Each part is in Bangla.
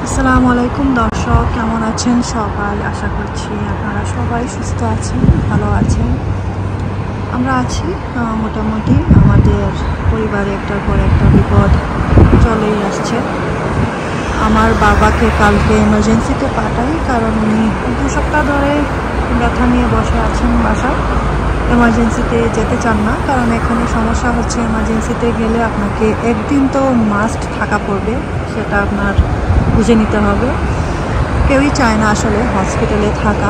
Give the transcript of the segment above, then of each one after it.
আসসালামু আলাইকুম দর্শক, কেমন আছেন সবাই? আশা করছি আপনারা সবাই সুস্থ আছেন, ভালো আছেন। আমরা আছি মোটামুটি। আমাদের পরিবারে একটার পর একটা বিপদ চলেই আসছে। আমার বাবাকে কালকে এমার্জেন্সিতে পাঠাই, কারণ উনি 2 সপ্তাহ ধরে ব্যথা নিয়ে বসে আছেন বাসায়। এমার্জেন্সিতে যেতে চান না, কারণ এখানে সমস্যা হচ্ছে এমার্জেন্সিতে গেলে আপনাকে একদিন তো মাস্ট থাকা পড়বে, সেটা আপনার বুঝে নিতে হবে। কেউই চায় না আসলে হসপিটালে থাকা,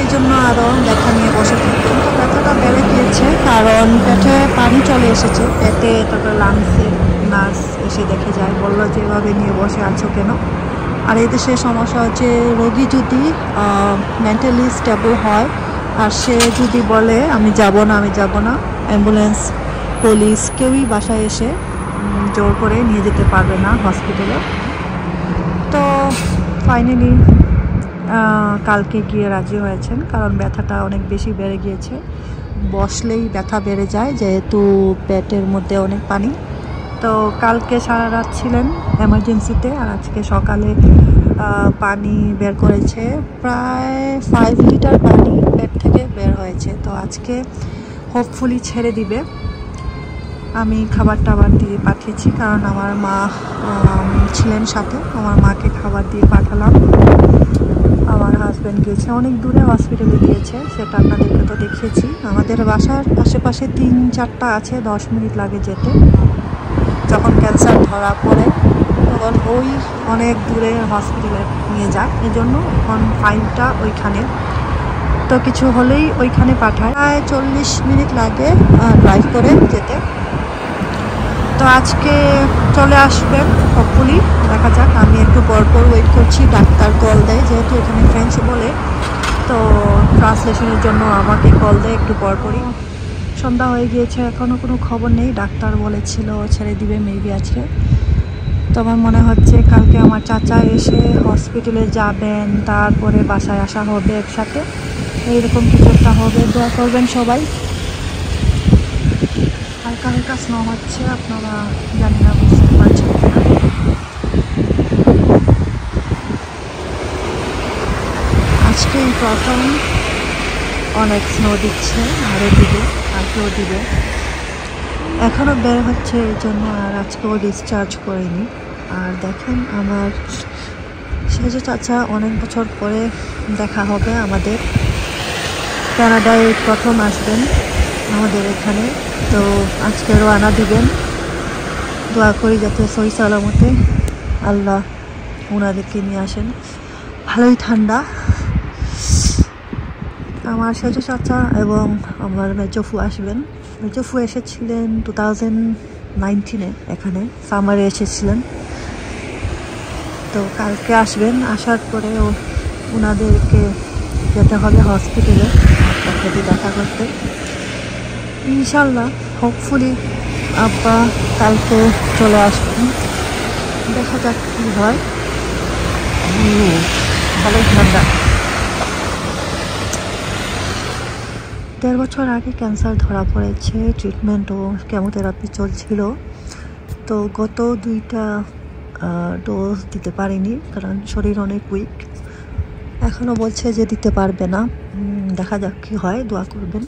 এই জন্য আরও ব্যথা নিয়ে বসে থাকতেন। তো ব্যথাটা বেড়ে গিয়েছে, কারণ পেটে পানি চলে এসেছে পেটে। তারপরে লাংসের নার্স এসে দেখে যায়, বললো যে এভাবে নিয়ে বসে আছো কেন। আর এই দেশে সমস্যা হচ্ছে, রোগী যদি মেন্টালি স্টেবল হয় আর সে যদি বলে আমি যাব না, অ্যাম্বুলেন্স পুলিশ কেউই বাসায় এসে জোর করে নিয়ে যেতে পারবে না হসপিটালে। তো ফাইনালি কালকে গিয়ে রাজি হয়েছেন, কারণ ব্যথাটা অনেক বেশি বেড়ে গিয়েছে। বসলেই ব্যথা বেড়ে যায়, যেহেতু পেটের মধ্যে অনেক পানি। তো কালকে সারা রাত ছিলেন এমার্জেন্সিতে, আর আজকে সকালে পানি বের করেছে, প্রায় 5 লিটার পানি পেট থেকে বের হয়েছে। তো আজকে হোপফুলি ছেড়ে দিবে। আমি খাবার টাবার দিয়ে পাঠিয়েছি, কারণ আমার মা ছিলেন সাথে। আমার মাকে খাবার দিয়ে পাঠালাম। আমার হাজব্যান্ড গিয়েছে অনেক দূরে হসপিটালে গিয়েছে, সেটা আপনাদেরকে তো দেখিয়েছি। আমাদের বাসার আশেপাশে 3-4টা আছে, 10 মিনিট লাগে যেতে। যখন ক্যান্সার ধরা পড়ে তখন ওই অনেক দূরে হসপিটালে নিয়ে যায়, এজন্য এখন ফাইলটা ওইখানে। তো কিছু হলেই ওইখানে পাঠায়, প্রায় 40 মিনিট লাগে ড্রাইভ করে যেতে। তো আজকে চলে আসবেন হোপফুলি, দেখা যাক। আমি একটু পর ওয়েট করছি, ডাক্তার কল দেয়, যেহেতু এখানে ফ্রেঞ্চ বলে, তো ট্রান্সলেশনের জন্য আমাকে কল দেয় একটু পরপরই। সন্ধ্যা হয়ে গিয়েছে, এখনও কোনো খবর নেই। ডাক্তার বলেছিল ছেড়ে দিবে মেবি আজকে। তো আমার মনে হচ্ছে কালকে আমার চাচা এসে হসপিটালে যাবেন, তারপরে বাসায় আসা হবে একসাথে, এইরকম কিছু একটা হবে। দোয়া করবেন সবাই। হালকা হালকা স্নো হচ্ছে, আপনারা জানি না বুঝতে পারছেন কিনা। আজকে এই প্রথম অনেক স্নো দিচ্ছে, আরও দিবে, আজকেও দিবে। এখনও বের হচ্ছে, এই জন্য আর আজকেও ডিসচার্জ করিনি। আর দেখেন আমার সেজ চাচা, অনেক বছর পরে দেখা হবে আমাদের। কানাডায় প্রথম আসবেন আমাদের এখানে, তো আজকে রওনা দিবেন। দোয়া করি যাতে সহি সালামতে আল্লাহ ওনাদেরকে নিয়ে আসেন। ভালোই ঠান্ডা। আমার সেজ চাচা এবং আমার মেজফু আসবেন। মেজফু এসেছিলেন 2019-এ, এখানে সামারে এসেছিলেন। তো কালকে আসবেন, আসার পরে ওনাদেরকে যেতে হবে হসপিটালে আপনার সাথে দেখা করতে। ইনশাল্লাহ হোপফুলি আব্বা কালকে চলে আসবেন, দেখা যাক কী হয়। ভালোই ঠান্ডা। 1.5 বছর আগে ক্যান্সার ধরা পড়েছে, ট্রিটমেন্ট ও কেমোথেরাপি চলছিল। তো গত 2টা ডোজ দিতে পারিনি, কারণ শরীর অনেক উইক। এখনও বলছে যে দিতে পারবে না, দেখা যাক কী হয়, দোয়া করবেন।